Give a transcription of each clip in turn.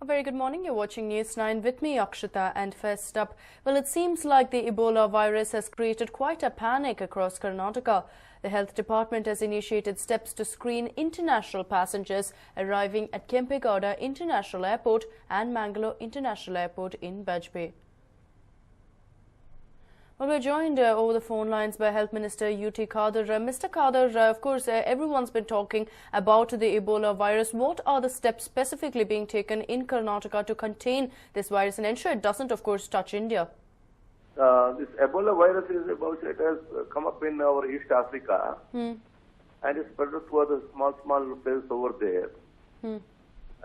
A very good morning. You're watching News9 with me, Akshita. And first up, well, it seems like the Ebola virus has created quite a panic across Karnataka. The health department has initiated steps to screen international passengers arriving at Kempegowda International Airport and Mangalore International Airport in Bajpe. Well, we're joined over the phone lines by Health Minister U.T. Khadr. Mr. Khadr, of course, everyone's been talking about the Ebola virus. What are the steps specifically being taken in Karnataka to contain this virus and ensure it doesn't, of course, touch India? This Ebola virus it has come up in our East Africa and it's spread to other small places over there.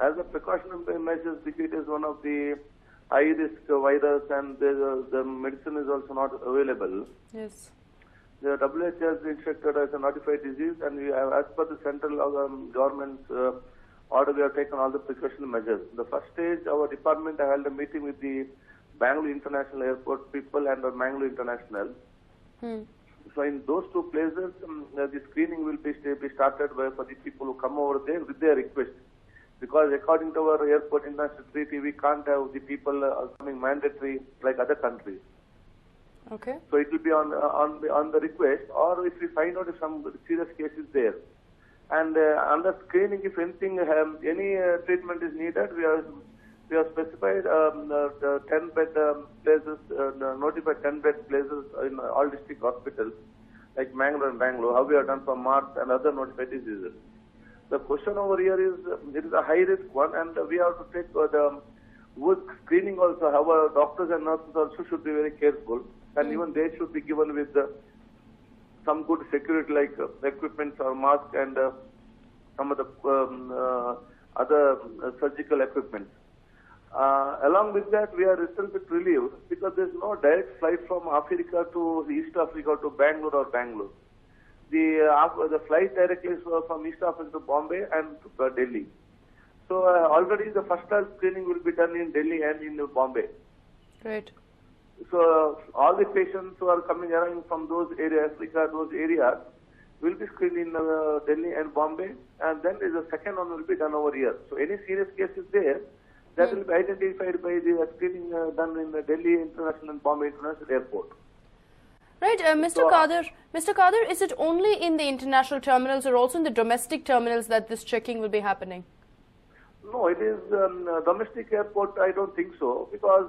As a precautionary measure, it is one of the high-risk virus and the medicine is also not available. Yes. The WHO has instructed as a notified disease, and we have, as per the central government's order, we have taken all the precautionary measures. The first stage, our department held a meeting with the Bangalore International Airport people and Mangalore International. So in those two places, the screening will be started for the people who come over there with their request. Because according to our airport international treaty, we can't have the people coming mandatory like other countries. Okay. So it will be on the request, or if we find out if some serious case is there. And under screening, if anything, any treatment is needed, we have specified 10-bed places, notified 10-bed places in all district hospitals, like Mangalore and Bangalore, how we have done for Mars and other notified diseases. The question over here is, it is a high-risk one, and we have to take the screening also. Our doctors and nurses also should be very careful, and even they should be given with some good security like equipment or mask and some of the other surgical equipment. Along with that, we are a little bit relieved because there is no direct flight from Africa to East Africa to Bangalore or Bangalore. The flight directly is from East Africa to Bombay and to Delhi. So already the first class screening will be done in Delhi and in Bombay. Great. So all the patients who are coming around from those areas, Africa, those areas, will be screened in Delhi and Bombay, and then the second one will be done over here. So any serious cases there, that will be identified by the screening done in Delhi International and Bombay International Airport. Right, Mr. Khadr, is it only in the international terminals or also in the domestic terminals that this checking will be happening? No, it is domestic airport. I don't think so, because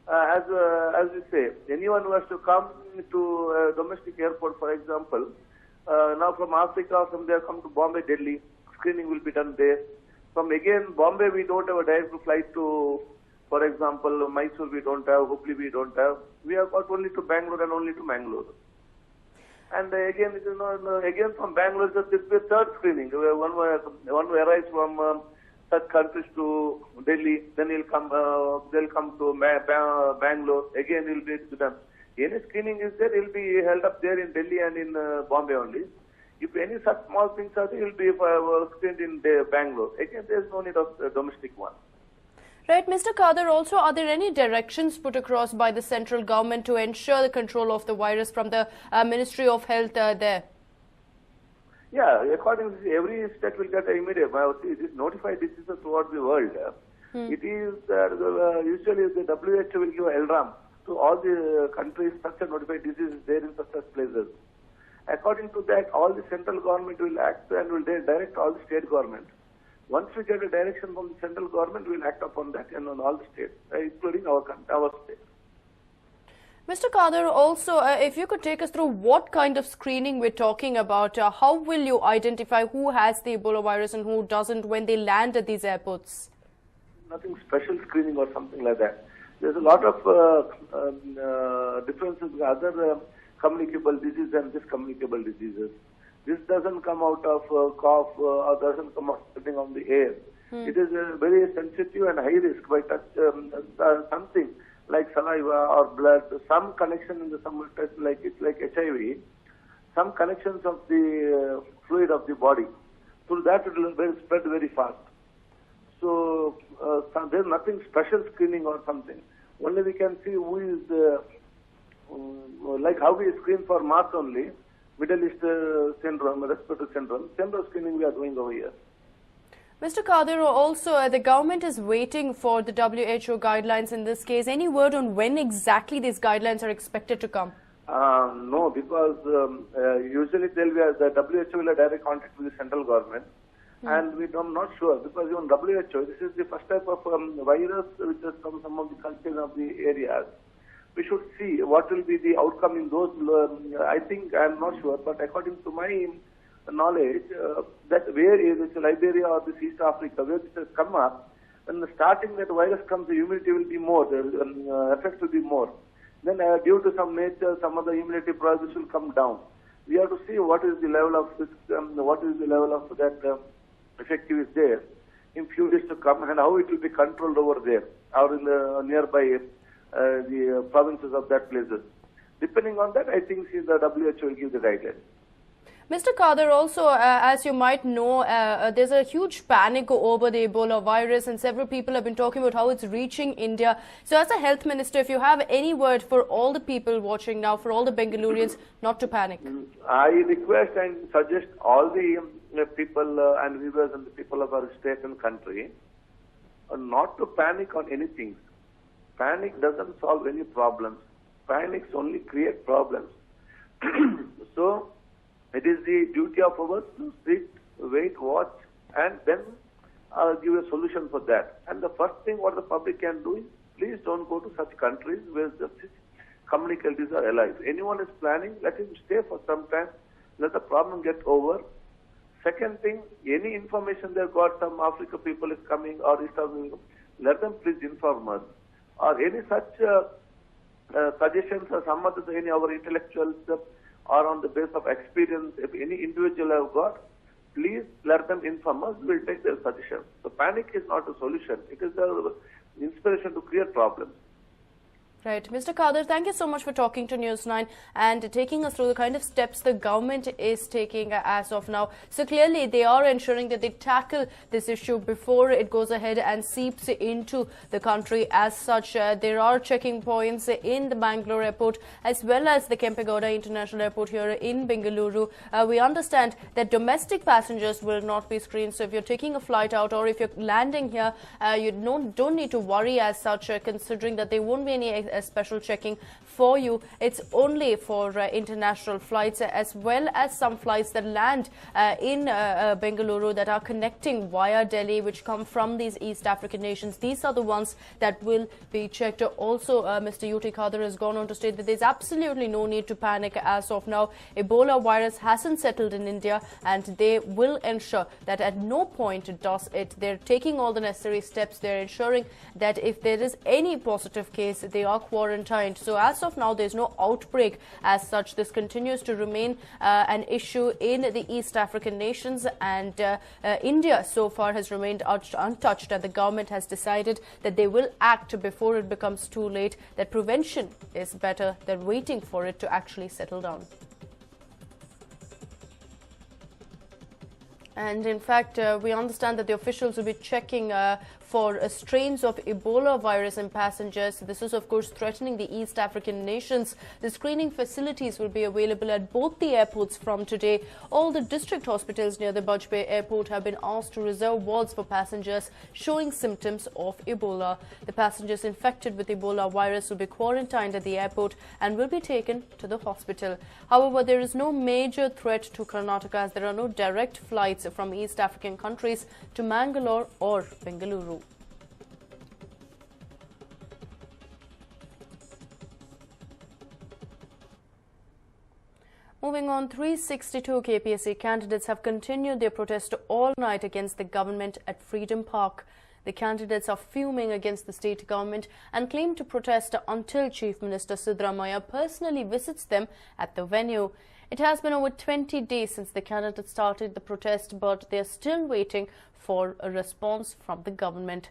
as we say, anyone who has to come to domestic airport, for example, now from Africa, from there come to Bombay, Delhi, screening will be done there. From again Bombay, we don't have a direct flight to, for example, Mysore we don't have, Hubli we don't have. We have got only to Bangalore and only to Mangalore. And again, it is not, again from Bangalore, there will be a third screening. One who arrives from such countries to Delhi, then they'll come to Bangalore. Again, it will be to them. Any screening is there, it will be held up there in Delhi and in Bombay only. If any such small things are there, it will be screened in Bangalore. Again, there is no need of domestic one. Right, Mr. Khadr, also, are there any directions put across by the central government to ensure the control of the virus from the Ministry of Health there? Yeah, according to every state will get an immediate. It is notified diseases throughout the world. It is usually the WHO will give LRAM to all the countries such a notified disease is there in such places. According to that, all the central government will act and will direct all the state government. Once we get a direction from the central government, we will act upon that and on all the states, including our state. Mr. Khadr, also, if you could take us through what kind of screening we're talking about, how will you identify who has the Ebola virus and who doesn't when they land at these airports? Nothing special screening or something like that. There's a lot of differences with other communicable diseases and discommunicable diseases. This doesn't come out of cough or doesn't come out on the air. It is very sensitive and high risk by touch something like saliva or blood, some connection in the some test like it's like HIV, some connections of the fluid of the body. Through that it will spread very fast. So there's nothing special screening or something. Only we can see who is like how we screen for Mars only. Middle East syndrome, respiratory syndrome, same screening we are doing over here. Mr. Kadir, also the government is waiting for the WHO guidelines in this case. Any word on when exactly these guidelines are expected to come? No, because usually the WHO will have direct contact with the central government, and I'm not sure because even WHO, this is the first type of virus which has come some of the countries of the areas. We should see what will be the outcome in those. I think I'm not sure, but according to my knowledge, that where is it, Liberia or this East Africa, where this has come up, when starting that virus comes, the immunity will be more, the effect will be more. Then due to some nature, some of the immunity process will come down. We have to see what is the level of this, what is the level of that effective is there in few days to come, and how it will be controlled over there or in the nearby the provinces of that places. Depending on that, I think the WHO will give the guidelines. Mr. Kadir, also, as you might know, there's a huge panic over the Ebola virus, and several people have been talking about how it's reaching India. So as a health minister, if you have any word for all the people watching now, for all the Bengalurians, not to panic. I request and suggest all the people and viewers and the people of our state and country not to panic on anything. Panic doesn't solve any problems. Panics only create problems. So, it is the duty of ours to sit, wait, watch, and then give a solution for that. And the first thing what the public can do is, please don't go to such countries where the communicabilities are alive. Anyone is planning, let him stay for some time, let the problem get over. Second thing, any information they've got, some Africa people is coming or East Africa, let them please inform us. Or any such suggestions or some other any our intellectuals or on the basis of experience, if any individual have got, please let them inform us, we'll take their suggestions. So panic is not a solution, it is the inspiration to create problems. Right. Mr. Kadir, thank you so much for talking to News9 and taking us through the kind of steps the government is taking as of now. So clearly they are ensuring that they tackle this issue before it goes ahead and seeps into the country as such. There are checking points in the Bangalore airport as well as the Kempegowda International Airport here in Bengaluru. We understand that domestic passengers will not be screened. So if you're taking a flight out or if you're landing here, you don't need to worry as such, considering that there won't be any special checking for you. It's only for international flights as well as some flights that land in Bengaluru that are connecting via Delhi, which come from these East African nations. These are the ones that will be checked. Also, Mr. Yuti Kadir has gone on to state that there's absolutely no need to panic as of now. Ebola virus hasn't settled in India, and they will ensure that at no point does it. They're taking all the necessary steps. They're ensuring that if there is any positive case, they are quarantined. So as of now, there's no outbreak as such. This continues to remain an issue in the East African nations, and India so far has remained untouched, and the government has decided that they will act before it becomes too late, that prevention is better than waiting for it to actually settle down. And in fact, we understand that the officials will be checking for strains of Ebola virus in passengers. This is, of course, threatening the East African nations. The screening facilities will be available at both the airports from today. All the district hospitals near the Bajpayee airport have been asked to reserve wards for passengers showing symptoms of Ebola. The passengers infected with Ebola virus will be quarantined at the airport and will be taken to the hospital. However, there is no major threat to Karnataka as there are no direct flights from East African countries to Mangalore or Bengaluru. Moving on, 362 KPSC candidates have continued their protest all night against the government at Freedom Park. The candidates are fuming against the state government and claim to protest until Chief Minister Siddaramaiah personally visits them at the venue. It has been over 20 days since the candidates started the protest, but they are still waiting for a response from the government.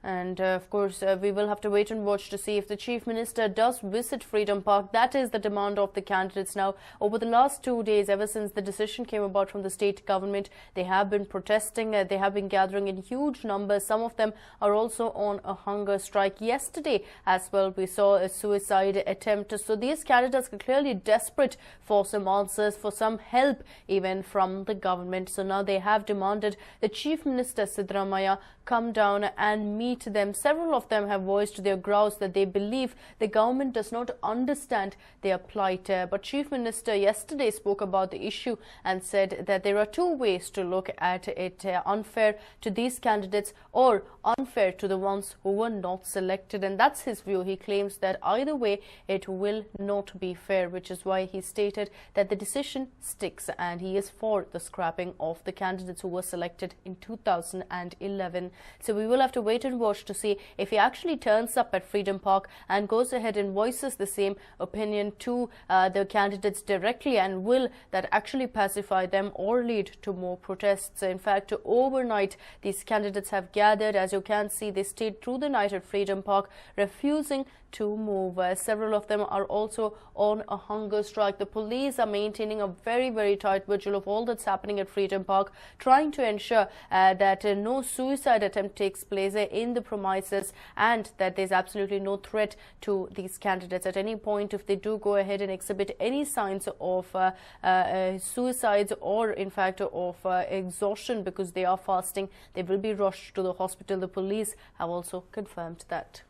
And of course, we will have to wait and watch to see if the Chief Minister does visit Freedom Park. That is the demand of the candidates now. Over the last 2 days, ever since the decision came about from the state government, they have been protesting. They have been gathering in huge numbers. Some of them are also on a hunger strike. Yesterday as well, we saw a suicide attempt. So these candidates are clearly desperate for some answers, for some help even from the government. So now they have demanded the Chief Minister Siddaramaiah come down and meet them. Several of them have voiced their grouse that they believe the government does not understand their plight. But Chief Minister yesterday spoke about the issue and said that there are two ways to look at it: unfair to these candidates or unfair to the ones who were not selected. And that's his view. He claims that either way it will not be fair, which is why he stated that the decision sticks and he is for the scrapping of the candidates who were selected in 2011. So we will have to wait and watch to see if he actually turns up at Freedom Park and goes ahead and voices the same opinion to the candidates directly, and will that actually pacify them or lead to more protests. In fact, overnight these candidates have gathered. As you can see, they stayed through the night at Freedom Park, refusing to move. Several of them are also on a hunger strike. The police are maintaining a very tight vigil of all that's happening at Freedom Park, trying to ensure that no suicide attempt takes place in the premises, and that there's absolutely no threat to these candidates. At any point, if they do go ahead and exhibit any signs of suicides or in fact of exhaustion because they are fasting, they will be rushed to the hospital. The police have also confirmed that.